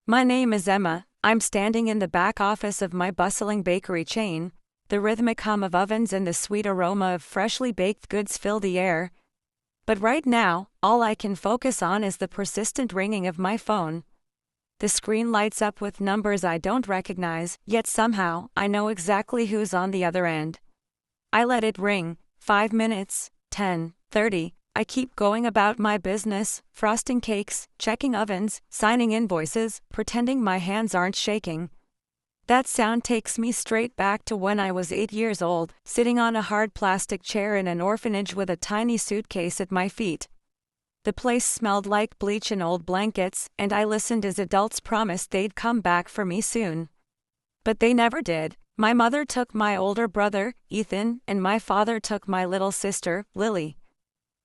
My name is Emma. I'm standing in the back office of my bustling bakery chain. The rhythmic hum of ovens and the sweet aroma of freshly baked goods fill the air. But right now, all I can focus on is the persistent ringing of my phone. The screen lights up with numbers I don't recognize, yet somehow, I know exactly who's on the other end. I let it ring. 5 minutes, 10, 30. I keep going about my business, frosting cakes, checking ovens, signing invoices, pretending my hands aren't shaking. That sound takes me straight back to when I was 8 years old, sitting on a hard plastic chair in an orphanage with a tiny suitcase at my feet. The place smelled like bleach and old blankets, and I listened as adults promised they'd come back for me soon. But they never did. My mother took my older brother, Ethan, and my father took my little sister, Lily.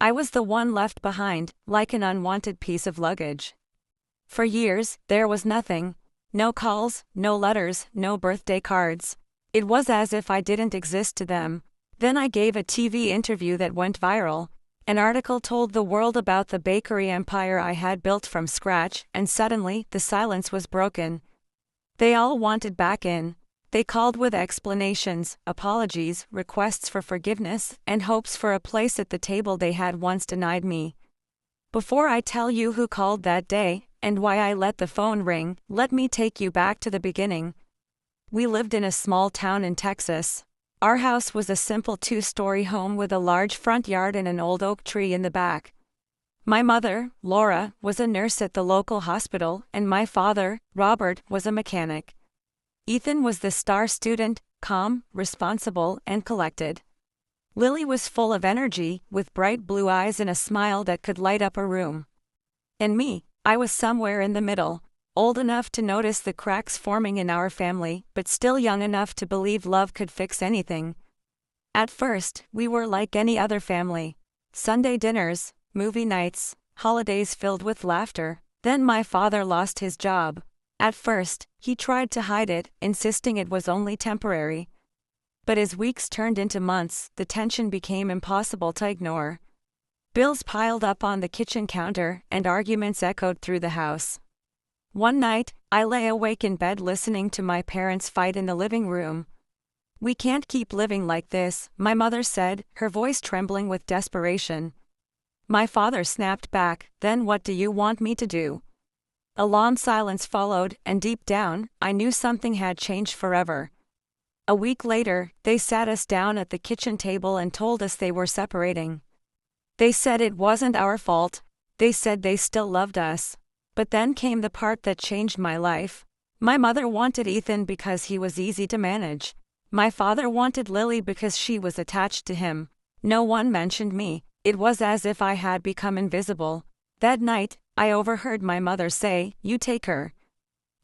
I was the one left behind, like an unwanted piece of luggage. For years, there was nothing. No calls, no letters, no birthday cards. It was as if I didn't exist to them. Then I gave a TV interview that went viral. An article told the world about the bakery empire I had built from scratch, and suddenly, the silence was broken. They all wanted back in. They called with explanations, apologies, requests for forgiveness, and hopes for a place at the table they had once denied me. Before I tell you who called that day, and why I let the phone ring, let me take you back to the beginning. We lived in a small town in Texas. Our house was a simple 2-story home with a large front yard and an old oak tree in the back. My mother, Laura, was a nurse at the local hospital, and my father, Robert, was a mechanic. Ethan was the star student, calm, responsible, and collected. Lily was full of energy, with bright blue eyes and a smile that could light up a room. And me, I was somewhere in the middle, old enough to notice the cracks forming in our family, but still young enough to believe love could fix anything. At first, we were like any other family. Sunday dinners, movie nights, holidays filled with laughter. Then my father lost his job. At first, he tried to hide it, insisting it was only temporary. But as weeks turned into months, the tension became impossible to ignore. Bills piled up on the kitchen counter, and arguments echoed through the house. One night, I lay awake in bed listening to my parents fight in the living room. "We can't keep living like this," my mother said, her voice trembling with desperation. My father snapped back, "Then what do you want me to do?" A long silence followed, and deep down, I knew something had changed forever. A week later, they sat us down at the kitchen table and told us they were separating. They said it wasn't our fault. They said they still loved us. But then came the part that changed my life. My mother wanted Ethan because he was easy to manage. My father wanted Lily because she was attached to him. No one mentioned me. It was as if I had become invisible. That night, I overheard my mother say, "You take her.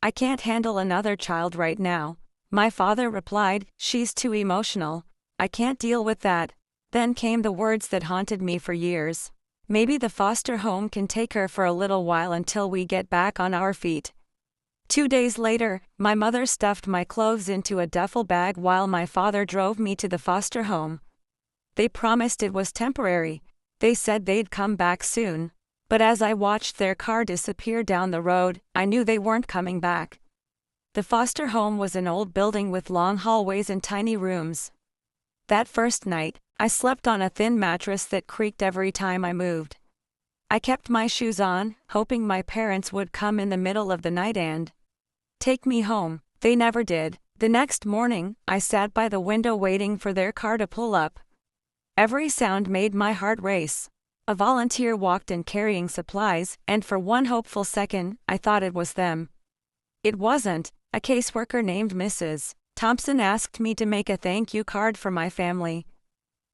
I can't handle another child right now." My father replied, "She's too emotional. I can't deal with that." Then came the words that haunted me for years. "Maybe the foster home can take her for a little while until we get back on our feet." 2 days later, my mother stuffed my clothes into a duffel bag while my father drove me to the foster home. They promised it was temporary. They said they'd come back soon. But as I watched their car disappear down the road, I knew they weren't coming back. The foster home was an old building with long hallways and tiny rooms. That first night, I slept on a thin mattress that creaked every time I moved. I kept my shoes on, hoping my parents would come in the middle of the night and take me home. They never did. The next morning, I sat by the window waiting for their car to pull up. Every sound made my heart race. A volunteer walked in carrying supplies, and for one hopeful second, I thought it was them. It wasn't. A caseworker named Mrs. Thompson asked me to make a thank you card for my family.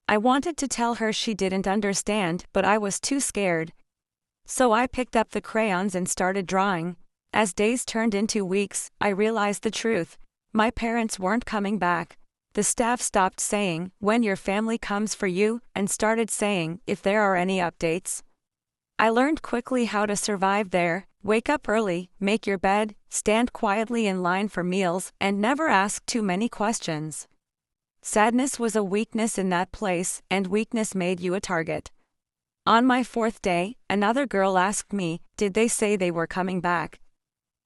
I wanted to tell her she didn't understand, but I was too scared. So I picked up the crayons and started drawing. As days turned into weeks, I realized the truth. My parents weren't coming back. The staff stopped saying, "When your family comes for you," and started saying, "If there are any updates." I learned quickly how to survive there. Wake up early, make your bed, stand quietly in line for meals, and never ask too many questions. Sadness was a weakness in that place, and weakness made you a target. On my 4th day, another girl asked me, "Did they say they were coming back?"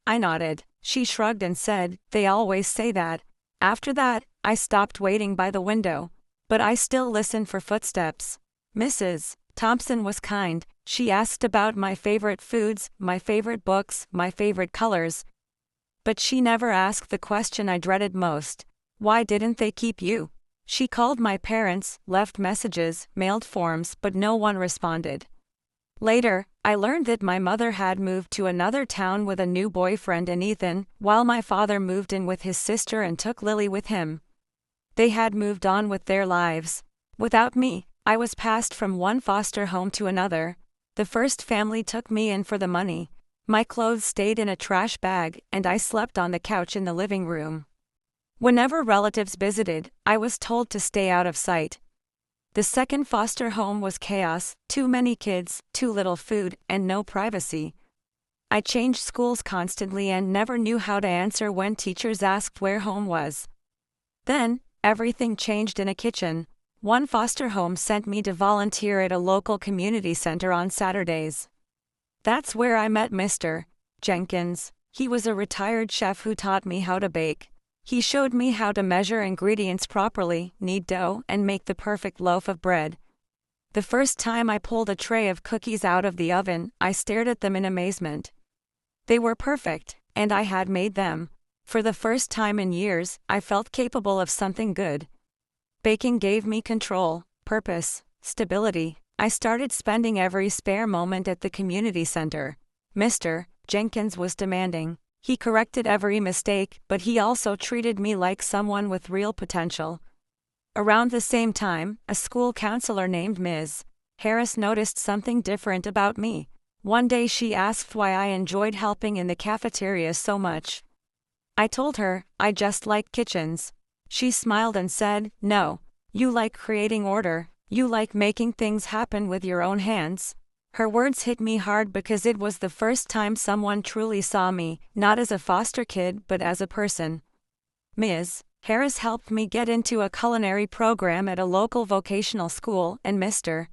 I nodded. She shrugged and said, "They always say that." After that, I stopped waiting by the window. But I still listened for footsteps. Mrs. Thompson was kind. She asked about my favorite foods, my favorite books, my favorite colors. But she never asked the question I dreaded most. Why didn't they keep you? She called my parents, left messages, mailed forms, but no one responded. Later, I learned that my mother had moved to another town with a new boyfriend and Ethan, while my father moved in with his sister and took Lily with him. They had moved on with their lives. Without me, I was passed from one foster home to another. The first family took me in for the money. My clothes stayed in a trash bag, and I slept on the couch in the living room. Whenever relatives visited, I was told to stay out of sight. The second foster home was chaos, too many kids, too little food, and no privacy. I changed schools constantly and never knew how to answer when teachers asked where home was. Then, everything changed in a kitchen. One foster home sent me to volunteer at a local community center on Saturdays. That's where I met Mr. Jenkins. He was a retired chef who taught me how to bake. He showed me how to measure ingredients properly, knead dough, and make the perfect loaf of bread. The first time I pulled a tray of cookies out of the oven, I stared at them in amazement. They were perfect, and I had made them. For the first time in years, I felt capable of something good. Baking gave me control, purpose, stability. I started spending every spare moment at the community center. Mr. Jenkins was demanding. He corrected every mistake, but he also treated me like someone with real potential. Around the same time, a school counselor named Ms. Harris noticed something different about me. One day she asked why I enjoyed helping in the cafeteria so much. I told her, I just like kitchens. She smiled and said, "No, you like creating order, you like making things happen with your own hands." Her words hit me hard because it was the first time someone truly saw me, not as a foster kid but as a person. Ms. Harris helped me get into a culinary program at a local vocational school, and Mr.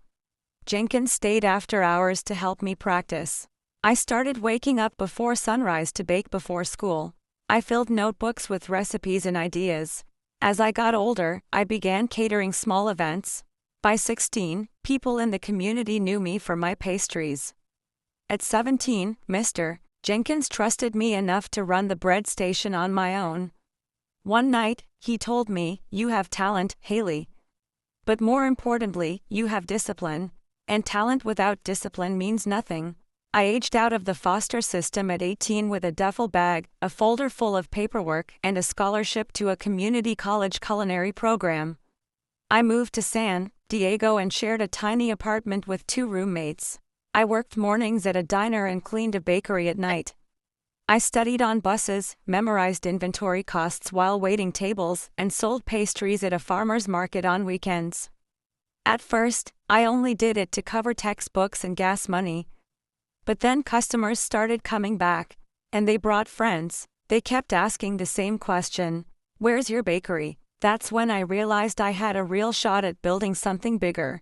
Jenkins stayed after hours to help me practice. I started waking up before sunrise to bake before school. I filled notebooks with recipes and ideas. As I got older, I began catering small events. By 16, people in the community knew me for my pastries. At 17, Mr. Jenkins trusted me enough to run the bread station on my own. One night, he told me, "You have talent, Haley. But more importantly, you have discipline. And talent without discipline means nothing." I aged out of the foster system at 18 with a duffel bag, a folder full of paperwork, and a scholarship to a community college culinary program. I moved to San Diego and shared a tiny apartment with 2 roommates. I worked mornings at a diner and cleaned a bakery at night. I studied on buses, memorized inventory costs while waiting tables, and sold pastries at a farmer's market on weekends. At first, I only did it to cover textbooks and gas money. But then customers started coming back, and they brought friends. They kept asking the same question, "Where's your bakery?" That's when I realized I had a real shot at building something bigger.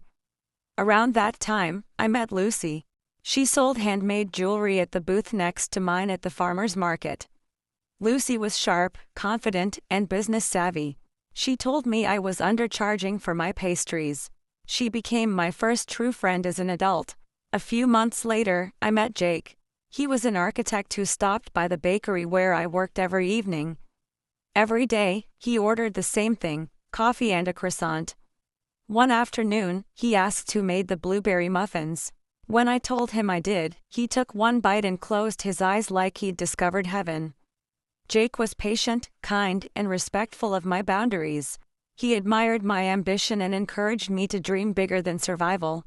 Around that time, I met Lucy. She sold handmade jewelry at the booth next to mine at the farmer's market. Lucy was sharp, confident, and business savvy. She told me I was undercharging for my pastries. She became my first true friend as an adult. A few months later, I met Jake. He was an architect who stopped by the bakery where I worked every evening. Every day, he ordered the same thing, coffee and a croissant. One afternoon, he asked who made the blueberry muffins. When I told him I did, he took one bite and closed his eyes like he'd discovered heaven. Jake was patient, kind, and respectful of my boundaries. He admired my ambition and encouraged me to dream bigger than survival.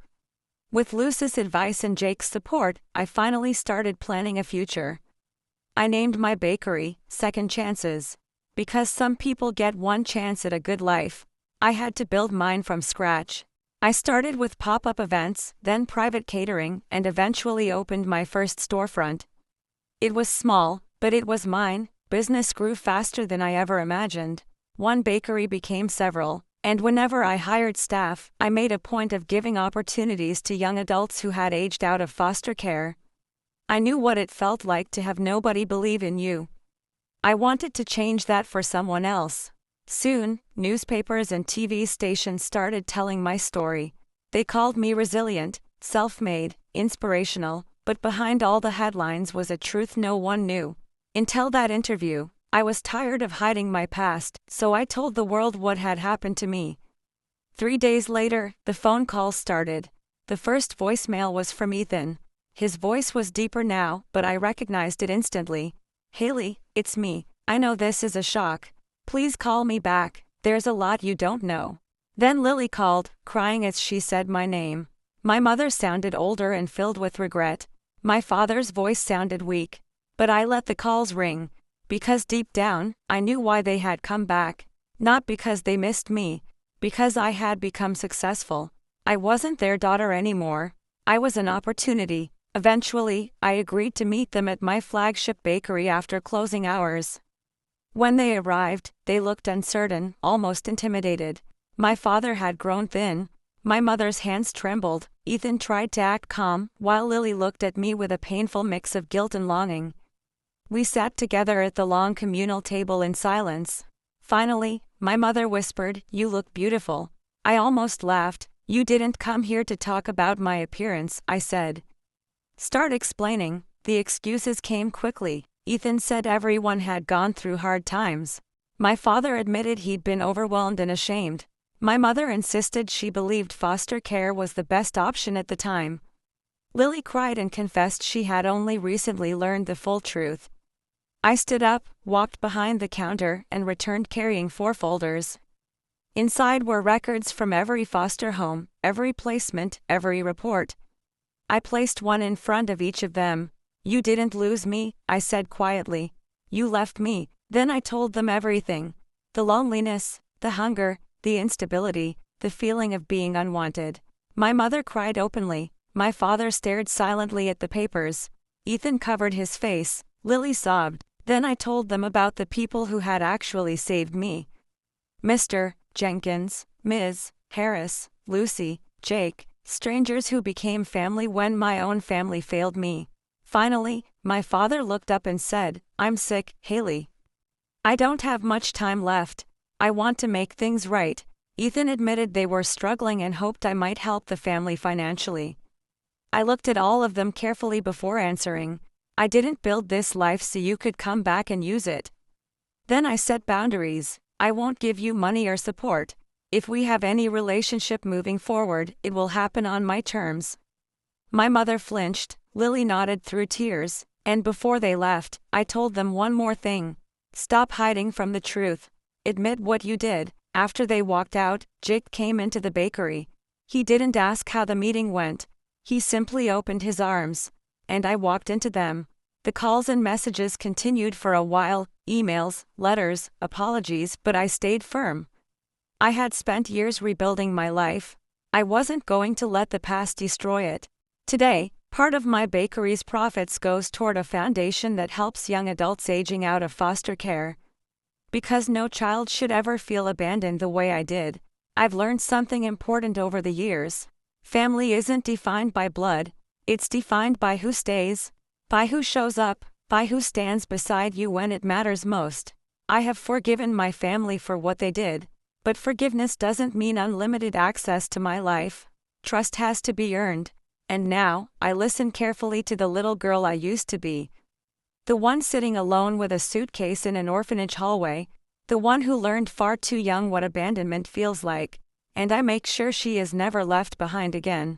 With Lucy's advice and Jake's support, I finally started planning a future. I named my bakery Second Chances. Because some people get one chance at a good life, I had to build mine from scratch. I started with pop-up events, then private catering, and eventually opened my first storefront. It was small, but it was mine. Business grew faster than I ever imagined. One bakery became several, and whenever I hired staff, I made a point of giving opportunities to young adults who had aged out of foster care. I knew what it felt like to have nobody believe in you. I wanted to change that for someone else. Soon, newspapers and TV stations started telling my story. They called me resilient, self-made, inspirational, but behind all the headlines was a truth no one knew. Until that interview, I was tired of hiding my past, so I told the world what had happened to me. 3 days later, the phone calls started. The first voicemail was from Ethan. His voice was deeper now, but I recognized it instantly. "Haley, it's me. I know this is a shock. Please call me back, there's a lot you don't know." Then Lily called, crying as she said my name. My mother sounded older and filled with regret. My father's voice sounded weak. But I let the calls ring, because deep down, I knew why they had come back. Not because they missed me, because I had become successful. I wasn't their daughter anymore. I was an opportunity. Eventually, I agreed to meet them at my flagship bakery after closing hours. When they arrived, they looked uncertain, almost intimidated. My father had grown thin. My mother's hands trembled. Ethan tried to act calm, while Lily looked at me with a painful mix of guilt and longing. We sat together at the long communal table in silence. Finally, my mother whispered, "You look beautiful." I almost laughed. "You didn't come here to talk about my appearance," I said. "Start explaining." The excuses came quickly. Ethan said everyone had gone through hard times. My father admitted he'd been overwhelmed and ashamed. My mother insisted she believed foster care was the best option at the time. Lily cried and confessed she had only recently learned the full truth. I stood up, walked behind the counter, and returned carrying 4 folders. Inside were records from every foster home, every placement, every report. I placed one in front of each of them. "You didn't lose me," I said quietly. "You left me." Then I told them everything. The loneliness, the hunger, the instability, the feeling of being unwanted. My mother cried openly. My father stared silently at the papers. Ethan covered his face. Lily sobbed. Then I told them about the people who had actually saved me. Mr. Jenkins, Ms. Harris, Lucy, Jake, strangers who became family when my own family failed me. Finally, my father looked up and said, "I'm sick, Haley. I don't have much time left. I want to make things right." Ethan admitted they were struggling and hoped I might help the family financially. I looked at all of them carefully before answering. "I didn't build this life so you could come back and use it." Then I set boundaries. "I won't give you money or support. If we have any relationship moving forward, it will happen on my terms." My mother flinched. Lily nodded through tears, and before they left, I told them one more thing. "Stop hiding from the truth. Admit what you did." After they walked out, Jake came into the bakery. He didn't ask how the meeting went. He simply opened his arms. And I walked into them. The calls and messages continued for a while, emails, letters, apologies, but I stayed firm. I had spent years rebuilding my life. I wasn't going to let the past destroy it. Today, part of my bakery's profits goes toward a foundation that helps young adults aging out of foster care. Because no child should ever feel abandoned the way I did, I've learned something important over the years. Family isn't defined by blood, it's defined by who stays, by who shows up, by who stands beside you when it matters most. I have forgiven my family for what they did, but forgiveness doesn't mean unlimited access to my life. Trust has to be earned. And now, I listen carefully to the little girl I used to be. The one sitting alone with a suitcase in an orphanage hallway, the one who learned far too young what abandonment feels like, and I make sure she is never left behind again.